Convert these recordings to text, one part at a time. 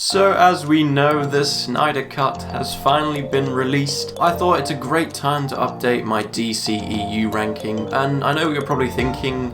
So as we know, the Snyder Cut has finally been released. I thought it's a great time to update my DCEU ranking, and I know what you're probably thinking,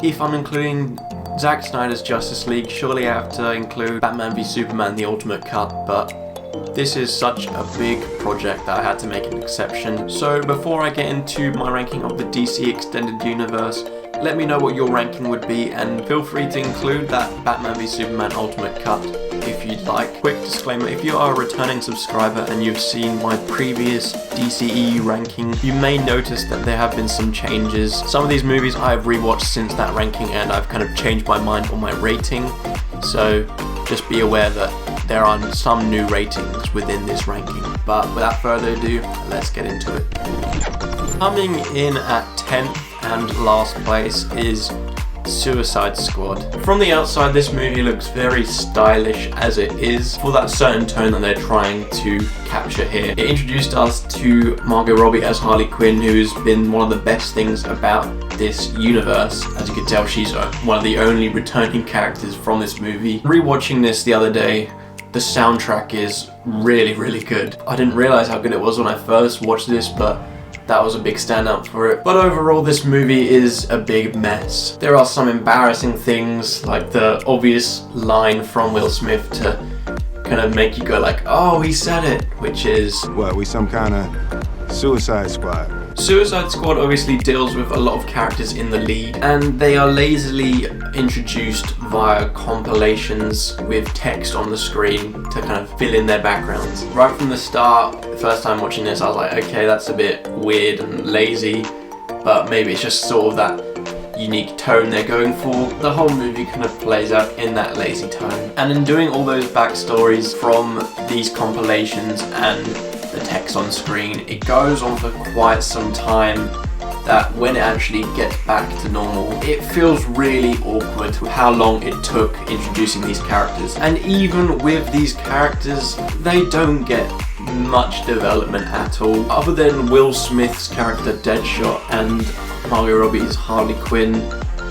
if I'm including Zack Snyder's Justice League, surely I have to include Batman v Superman The Ultimate Cut, but this is such a big project that I had to make an exception. So before I get into my ranking of the DC Extended Universe, let me know what your ranking would be, and feel free to include that Batman v Superman Ultimate Cut if you'd like. Quick disclaimer, if you are a returning subscriber and you've seen my previous DCEU ranking, you may notice that there have been some changes. Some of these movies I have rewatched since that ranking and I've kind of changed my mind on my rating, so just be aware that there are some new ratings within this ranking. But without further ado, let's get into it. Coming in at 10th and last place is Suicide Squad. From the outside, this movie looks very stylish as it is, for that certain tone that they're trying to capture here. It introduced us to Margot Robbie as Harley Quinn, who's been one of the best things about this universe. As you can tell, she's one of the only returning characters from this movie. Rewatching this the other day, the soundtrack is really good. I didn't realize how good it was when I first watched this, but that was a big standout for it. But overall, this movie is a big mess. There are some embarrassing things, like the obvious line from Will Smith to kind of make you go like, oh, he said it, which is, what, we some kind of Suicide Squad? Suicide Squad obviously deals with a lot of characters in the lead, and they are lazily introduced via compilations with text on the screen to kind of fill in their backgrounds. Right from the start, the first time watching this, I was like, okay, that's a bit weird and lazy, but maybe it's just sort of that unique tone they're going for. The whole movie kind of plays out in that lazy tone. And in doing all those backstories from these compilations and the text on screen, it goes on for quite some time, that when it actually gets back to normal, it feels really awkward how long it took introducing these characters. And even with these characters, they don't get much development at all, other than Will Smith's character Deadshot and Margot Robbie's Harley Quinn.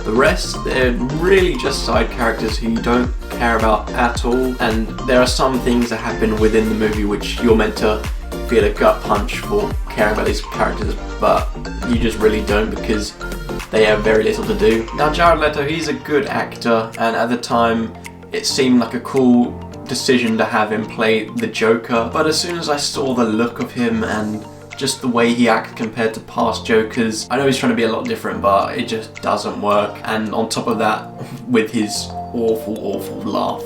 The rest, they're really just side characters who you don't care about at all, and there are some things that happen within the movie which you're meant to feel a gut punch for caring about these characters, but you just really don't, because they have very little to do. Now, Jared Leto, he's a good actor, and at the time it seemed like a cool decision to have him play the Joker, but as soon as I saw the look of him and just the way he acted compared to past Jokers, I know he's trying to be a lot different, but it just doesn't work. And on top of that, with his awful laugh.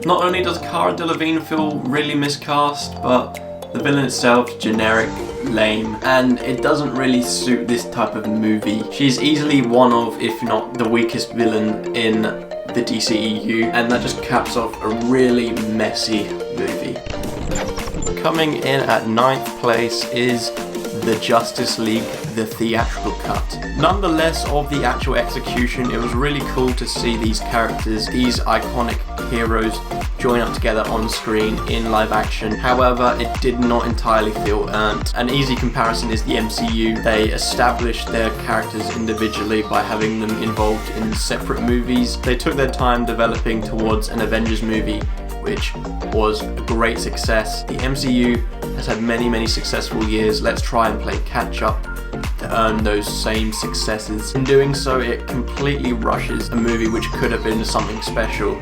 Not only does Cara Delevingne feel really miscast, but the villain itself is generic, lame, and it doesn't really suit this type of movie. She's easily one of, if not the weakest villain in the DCEU, and that just caps off a really messy movie. Coming in at 9th place is the Justice League, the theatrical cut. Nonetheless, of the actual execution, it was really cool to see these characters, these iconic heroes, join up together on screen in live action. However, it did not entirely feel earned. An easy comparison is the MCU. They established their characters individually by having them involved in separate movies. They took their time developing towards an Avengers movie, which was a great success. The MCU has had many successful years. Let's try and play catch up to earn those same successes. In doing so, it completely rushes a movie which could have been something special.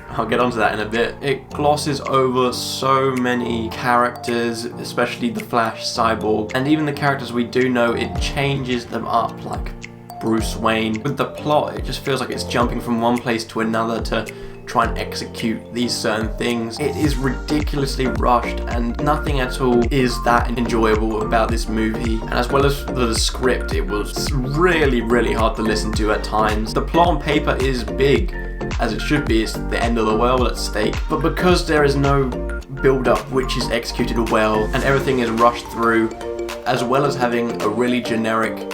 I'll get onto that in a bit. It glosses over so many characters, especially the Flash, Cyborg, and even the characters we do know, it changes them up, like Bruce Wayne. With the plot, it just feels like it's jumping from one place to another to try and execute these certain things. It is ridiculously rushed, and nothing at all is that enjoyable about this movie. And as well as the script, it was really hard to listen to at times. The plot on paper is big, as it should be. It's the end of the world at stake, but because there is no build-up which is executed well, and everything is rushed through, as well as having a really generic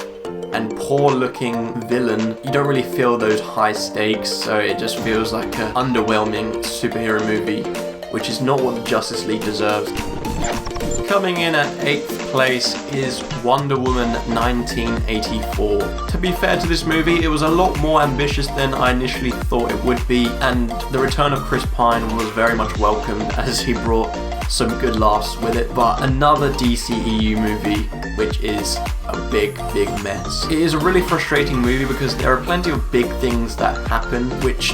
and poor-looking villain, you don't really feel those high stakes, so it just feels like an underwhelming superhero movie, which is not what the Justice League deserves. Coming in at 8th place is Wonder Woman 1984. To be fair to this movie, it was a lot more ambitious than I initially thought it would be, and the return of Chris Pine was very much welcomed as he brought some good laughs with it. But another DCEU movie which is a big mess. It is a really frustrating movie because there are plenty of big things that happen which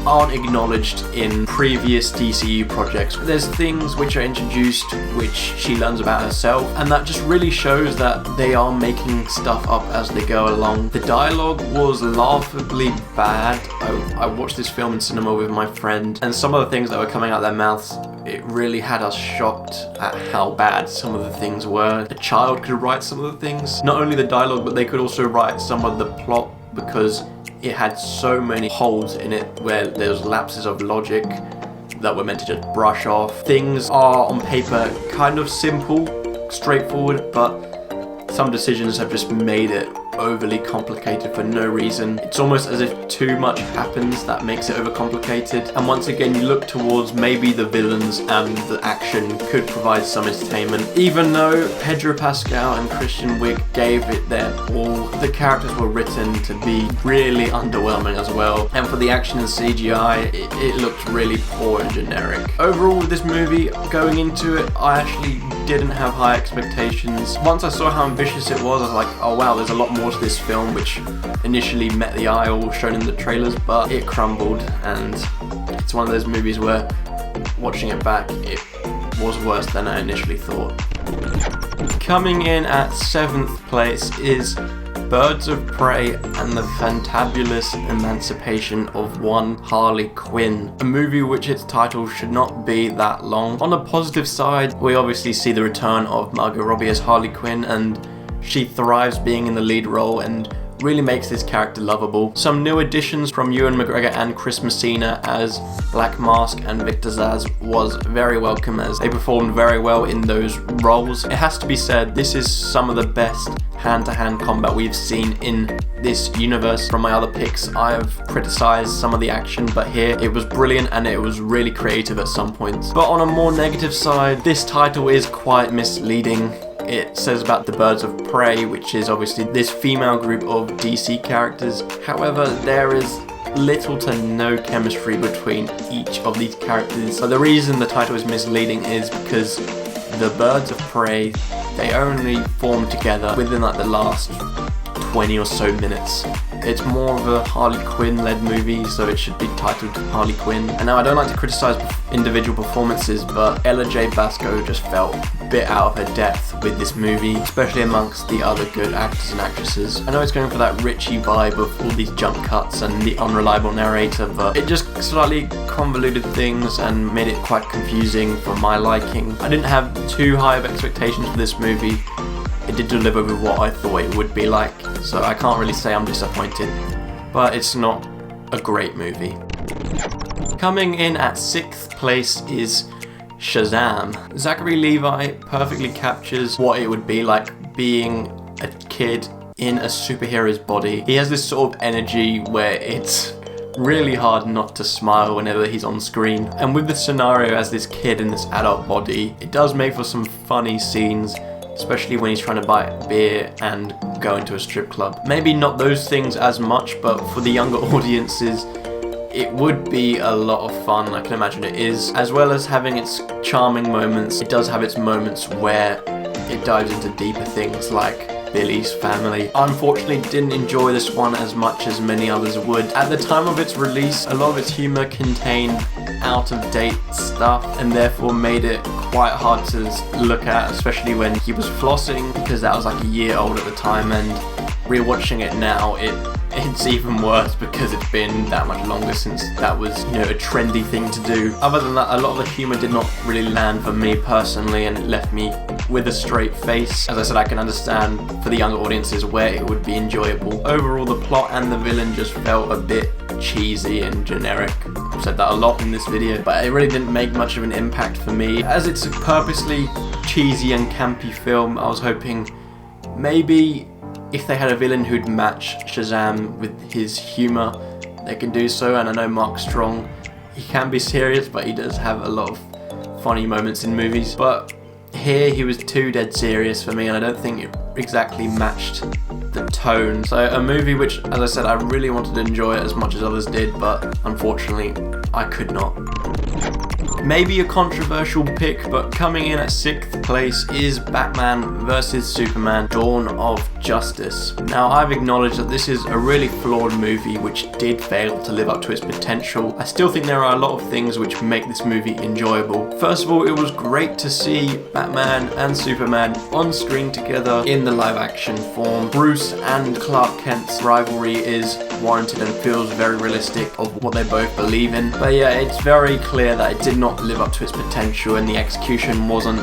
aren't acknowledged in previous DCU projects. There's things which are introduced which she learns about herself, and that just really shows that they are making stuff up as they go along. The dialogue was laughably bad. I watched this film in cinema with my friend, and some of the things that were coming out of their mouths, it really had us shocked at how bad some of the things were. A child could write some of the things. Not only the dialogue, but they could also write some of the plot, because it had so many holes in it where there was lapses of logic that were meant to just brush off. Things are on paper kind of simple, straightforward, but some decisions have just made it overly complicated for no reason. It's almost as if too much happens that makes it overcomplicated. And once again, you look towards maybe the villains and the action could provide some entertainment. Even though Pedro Pascal and Christian Wiig gave it their all, the characters were written to be really underwhelming as well. And for the action and CGI, it looked really poor and generic. Overall, with this movie, going into it, I actually didn't have high expectations. Once I saw how ambitious it was, I was like, oh wow, there's a lot more to this film, which initially met the eye or was shown in the trailers, but it crumbled, and it's one of those movies where watching it back, it was worse than I initially thought. Coming in at 7th place is Birds of Prey and the Fantabulous Emancipation of One Harley Quinn, a movie which its title should not be that long. On a positive side, we obviously see the return of Margot Robbie as Harley Quinn, and she thrives being in the lead role and really makes this character lovable. Some new additions from Ewan McGregor and Chris Messina as Black Mask and Victor Zsasz was very welcome, as they performed very well in those roles. It has to be said, this is some of the best hand-to-hand combat we've seen in this universe. From my other picks, I have criticized some of the action, but here it was brilliant and it was really creative at some points. But on a more negative side, this title is quite misleading. It says about the Birds of Prey, which is obviously this female group of DC characters. However, there is little to no chemistry between each of these characters. So the reason the title is misleading is because the Birds of Prey, they only form together within like the last 20 or so minutes. It's more of a Harley Quinn led movie, so it should be titled Harley Quinn. And now I don't like to criticize individual performances, but Ella J. Basco just felt a bit out of her depth with this movie, especially amongst the other good actors and actresses. I know it's going for that Richie vibe of all these jump cuts and the unreliable narrator, but it just slightly convoluted things and made it quite confusing for my liking. I didn't have too high of expectations for this movie. It did deliver with what I thought it would be like, so I can't really say I'm disappointed, but it's not a great movie. Coming in at 6th place is Shazam. Zachary Levi perfectly captures what it would be like being a kid in a superhero's body. He has this sort of energy where it's really hard not to smile whenever he's on screen. And with the scenario as this kid in this adult body, it does make for some funny scenes, especially when he's trying to buy beer and go into a strip club. Maybe not those things as much, but for the younger audiences, it would be a lot of fun. I can imagine it is. As well as having its charming moments, it does have its moments where it dives into deeper things like Billy's family. I unfortunately didn't enjoy this one as much as many others would. At the time of its release, a lot of its humor contained out-of-date stuff and therefore made it quite hard to look at, especially when he was flossing, because that was like a year old at the time, and rewatching it now, it's even worse because it's been that much longer since that was, you know, a trendy thing to do. Other than that, a lot of the humor did not really land for me personally, and it left me with a straight face. As I said, I can understand for the younger audiences where it would be enjoyable. Overall, the plot and the villain just felt a bit cheesy and generic. I've said that a lot in this video, but it really didn't make much of an impact for me. As it's a purposely cheesy and campy film, I was hoping maybe if they had a villain who'd match Shazam with his humor, they can do so. And I know Mark Strong, he can be serious, but he does have a lot of funny moments in movies. But here he was too dead serious for me, and I don't think it exactly matched the tone. So a movie which, as I said, I really wanted to enjoy it as much as others did, but unfortunately I could not. Maybe a controversial pick, but coming in at 6th place is Batman vs Superman: Dawn of Justice. Now, I've acknowledged that this is a really flawed movie which did fail to live up to its potential. I still think there are a lot of things which make this movie enjoyable. First of all, it was great to see Batman and Superman on screen together in the live action form. Bruce and Clark Kent's rivalry is warranted and feels very realistic of what they both believe in. But yeah, it's very clear that it did not live up to its potential and the execution wasn't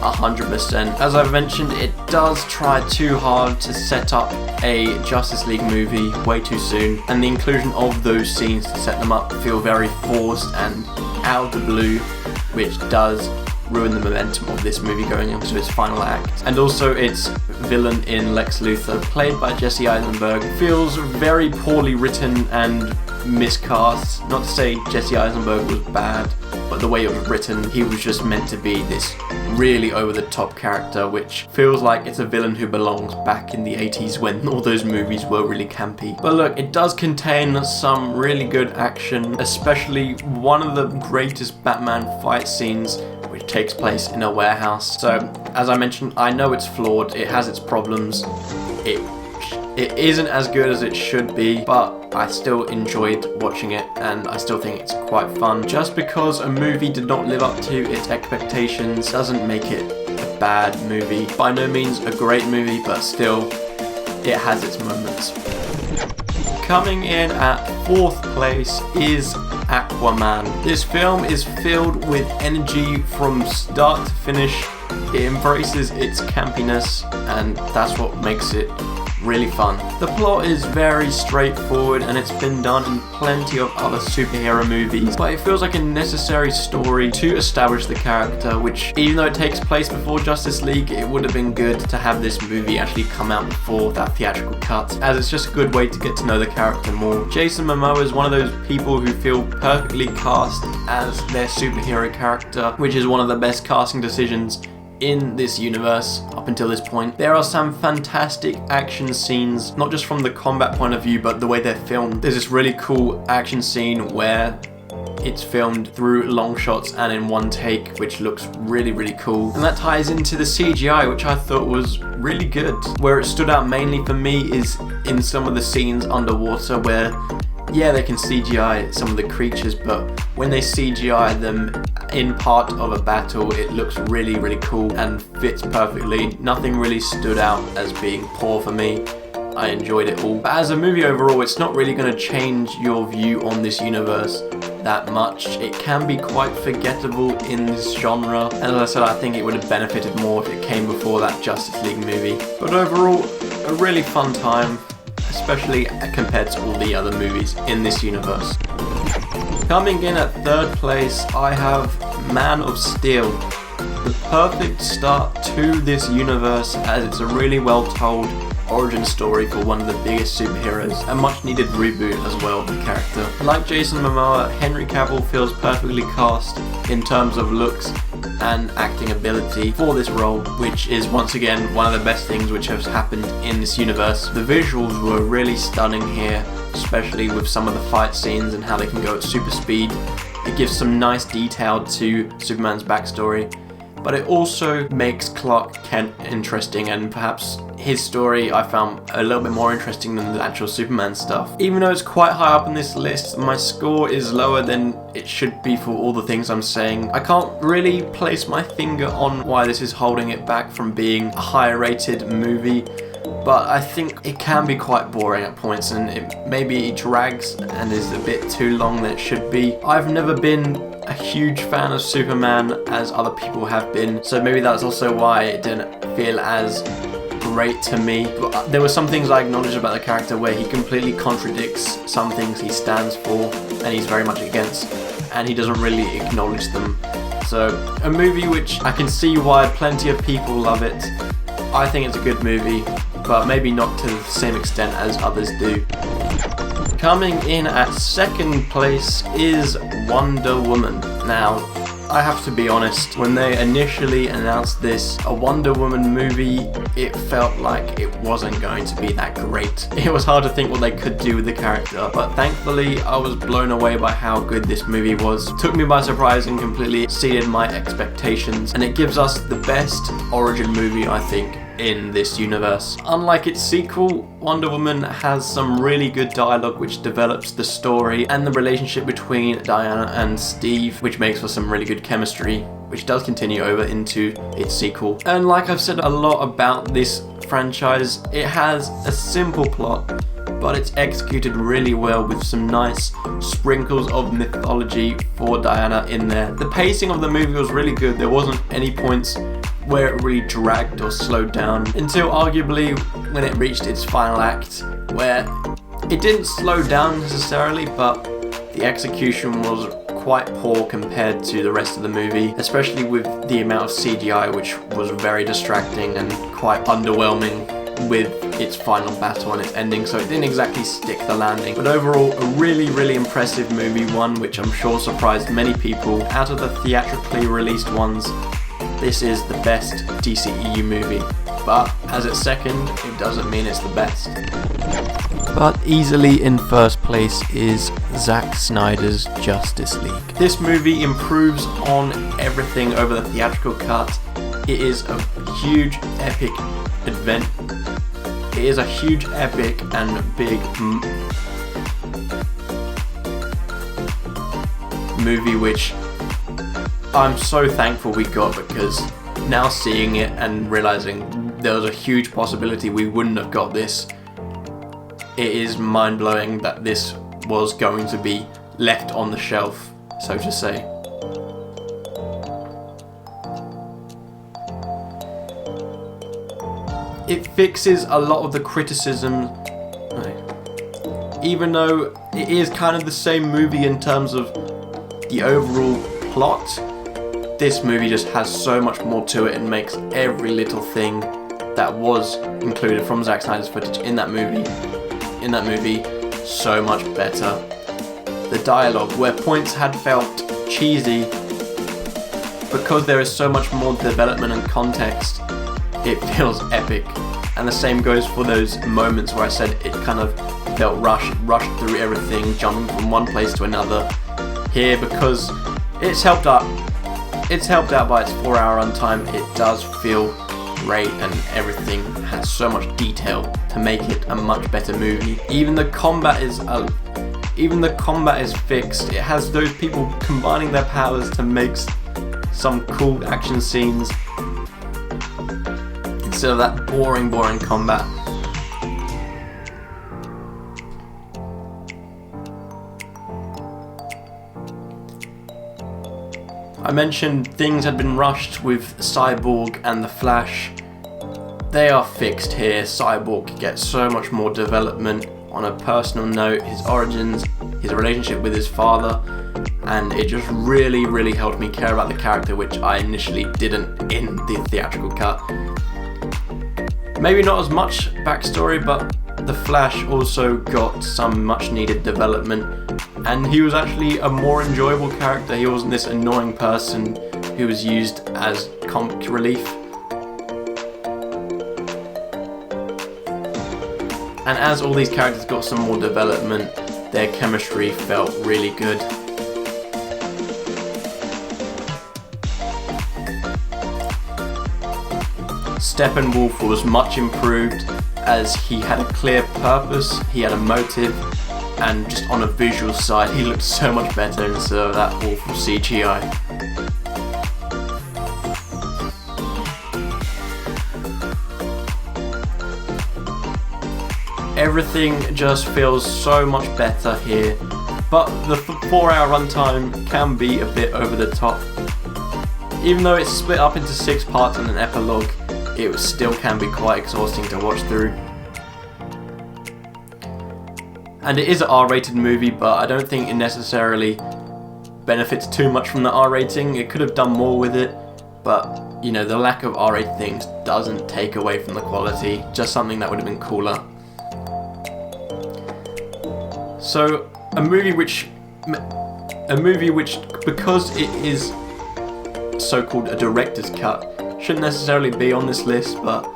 100%. As I've mentioned, it does try too hard to set up a Justice League movie way too soon, and the inclusion of those scenes to set them up feel very forced and out of the blue, which does ruin the momentum of this movie going into its final act. And also its villain in Lex Luthor, played by Jesse Eisenberg, feels very poorly written and miscast. Not to say Jesse Eisenberg was bad, but the way it was written, he was just meant to be this really over-the-top character, which feels like it's a villain who belongs back in the 80s when all those movies were really campy. But look, it does contain some really good action, especially one of the greatest Batman fight scenes, which takes place in a warehouse. So, as I mentioned, I know it's flawed, it has its problems, it isn't as good as it should be, but I still enjoyed watching it and I still think it's quite fun. Just because a movie did not live up to its expectations doesn't make it a bad movie. By no means a great movie, but still, it has its moments. Coming in at 4th place is Aquaman. This film is filled with energy from start to finish. It embraces its campiness, and that's what makes it really fun. The plot is very straightforward and it's been done in plenty of other superhero movies, but it feels like a necessary story to establish the character, which, even though it takes place before Justice League, it would have been good to have this movie actually come out before that theatrical cut, as it's just a good way to get to know the character more. Jason Momoa is one of those people who feel perfectly cast as their superhero character, which is one of the best casting decisions in this universe up until this point. There are some fantastic action scenes, not just from the combat point of view, but the way they're filmed. There's this really cool action scene where it's filmed through long shots and in one take, which looks really, really cool. And that ties into the CGI, which I thought was really good. Where it stood out mainly for me is in some of the scenes underwater where, yeah, they can CGI some of the creatures, but when they CGI them in part of a battle, it looks really, really cool and fits perfectly. Nothing really stood out as being poor for me. I enjoyed it all. But as a movie overall, it's not really going to change your view on this universe that much. It can be quite forgettable in this genre, and as I said, I think it would have benefited more if it came before that Justice League movie. But overall, a really fun time, especially compared to all the other movies in this universe. Coming in at 3rd place, I have Man of Steel. The perfect start to this universe, as it's a really well told origin story for one of the biggest superheroes, a much needed reboot as well of the character. Like Jason Momoa, Henry Cavill feels perfectly cast in terms of looks and acting ability for this role, which is once again one of the best things which has happened in this universe. The visuals were really stunning here, especially with some of the fight scenes and how they can go at super speed. It gives some nice detail to Superman's backstory, but it also makes Clark Kent interesting, and perhaps his story I found a little bit more interesting than the actual Superman stuff. Even though it's quite high up on this list, my score is lower than it should be for all the things I'm saying. I can't really place my finger on why this is holding it back from being a higher rated movie, but I think it can be quite boring at points, and it maybe drags and is a bit too long than it should be. I've never been a huge fan of Superman as other people have been, so maybe that's also why it didn't feel as great to me. But there were some things I acknowledged about the character where he completely contradicts some things he stands for and he's very much against, and he doesn't really acknowledge them. So a movie which I can see why plenty of people love it. I think it's a good movie, but maybe not to the same extent as others do. Coming in at 2nd place is Wonder Woman. Now, I have to be honest, when they initially announced this, a Wonder Woman movie, it felt like it wasn't going to be that great. It was hard to think what they could do with the character, but thankfully I was blown away by how good this movie was. It took me by surprise and completely exceeded my expectations, and it gives us the best origin movie, I think, in this universe. Unlike its sequel, Wonder Woman has some really good dialogue which develops the story and the relationship between Diana and Steve, which makes for some really good chemistry, which does continue over into its sequel. And like I've said a lot about this franchise, it has a simple plot, but it's executed really well with some nice sprinkles of mythology for Diana in there. The pacing of the movie was really good. There wasn't any points where it really dragged or slowed down until arguably when it reached its final act, where it didn't slow down necessarily, but the execution was quite poor compared to the rest of the movie, especially with the amount of CGI, which was very distracting and quite underwhelming with its final battle and its ending, so it didn't exactly stick the landing. But overall, a really impressive movie, one which I'm sure surprised many people. Out of the theatrically released ones, this is the best DCEU movie, but as its second, it doesn't mean it's the best. But easily in first place is Zack Snyder's Justice League. This movie improves on everything over the theatrical cut. It is a huge epic event. It is a huge epic and big movie which I'm so thankful we got, because now seeing it and realizing there was a huge possibility we wouldn't have got this, it is mind-blowing that this was going to be left on the shelf, so to say. It fixes a lot of the criticism, even though it is kind of the same movie in terms of the overall plot. This movie just has so much more to it and makes every little thing that was included from Zack Snyder's footage in that movie so much better. The dialogue, where points had felt cheesy, because there is so much more development and context, it feels epic. And the same goes for those moments where I said it kind of felt rushed through everything, jumping from one place to another. Here, because it's helped out by its 4-hour runtime, it does feel great and everything has so much detail to make it a much better movie. Even the combat is fixed. It has those people combining their powers to make some cool action scenes instead of that boring combat. I mentioned things had been rushed with Cyborg and the Flash. They are fixed here. Cyborg gets so much more development on a personal note, his origins, his relationship with his father, and it just really helped me care about the character, which I initially didn't in the theatrical cut. Maybe not as much backstory, but the Flash also got some much needed development, and he was actually a more enjoyable character. He wasn't this annoying person who was used as comic relief. And as all these characters got some more development, their chemistry felt really good. Steppenwolf was much improved, as he had a clear purpose, he had a motive, and just on a visual side he looked so much better instead of that awful CGI. Everything just feels so much better here, but the 4-hour runtime can be a bit over the top. Even though it's split up into 6 parts and an epilogue, it still can be quite exhausting to watch through. And it is an R-rated movie, but I don't think it necessarily benefits too much from the R rating. It could have done more with it, but you know, the lack of R-rated things doesn't take away from the quality, just something that would have been cooler. So a movie which because it is so-called a director's cut. Shouldn't necessarily be on this list, but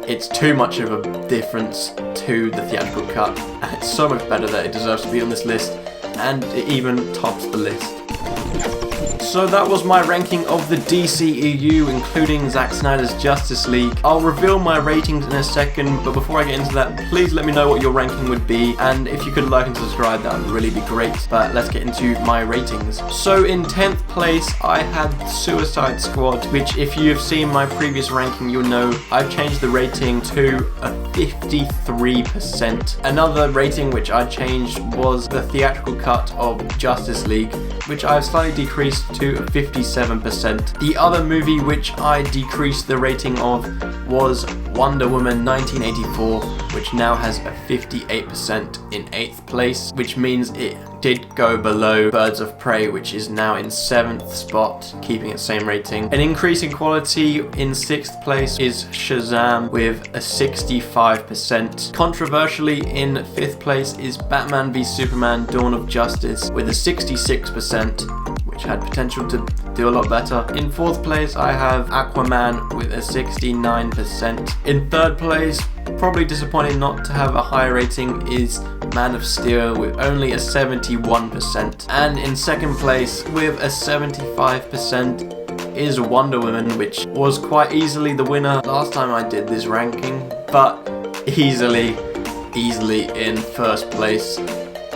it's too much of a difference to the theatrical cut, and it's so much better that it deserves to be on this list, and it even tops the list. So that was my ranking of the DCEU, including Zack Snyder's Justice League. I'll reveal my ratings in a second, but before I get into that, please let me know what your ranking would be, and if you could like and subscribe, that would really be great. But let's get into my ratings. So in 10th place, I had Suicide Squad, which if you have seen my previous ranking, you'll know I've changed the rating to a 53%. Another rating which I changed was the theatrical cut of Justice League, which I've slightly decreased to 57%. The other movie which I decreased the rating of was Wonder Woman 1984, which now has a 58% in 8th place, which means it did go below Birds of Prey, which is now in 7th spot, keeping its same rating. An increase in quality in 6th place is Shazam with a 65%. Controversially, in 5th place is Batman v Superman Dawn of Justice with a 66%, which had potential to do a lot better. In 4th place, I have Aquaman with a 69%. In 3rd place, probably disappointing not to have a higher rating, is Man of Steel with only a 71%. And in 2nd place, with a 75%, is Wonder Woman, which was quite easily the winner last time I did this ranking, but easily in 1st place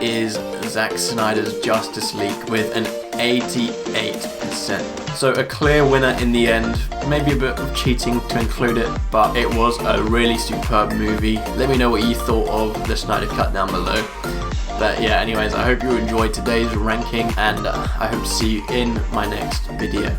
is Zack Snyder's Justice League with an 88%. So a clear winner in the end. Maybe a bit of cheating to include it, but it was a really superb movie. Let me know what you thought of the Snyder Cut down below. But yeah, anyways, I hope you enjoyed today's ranking, and I hope to see you in my next video.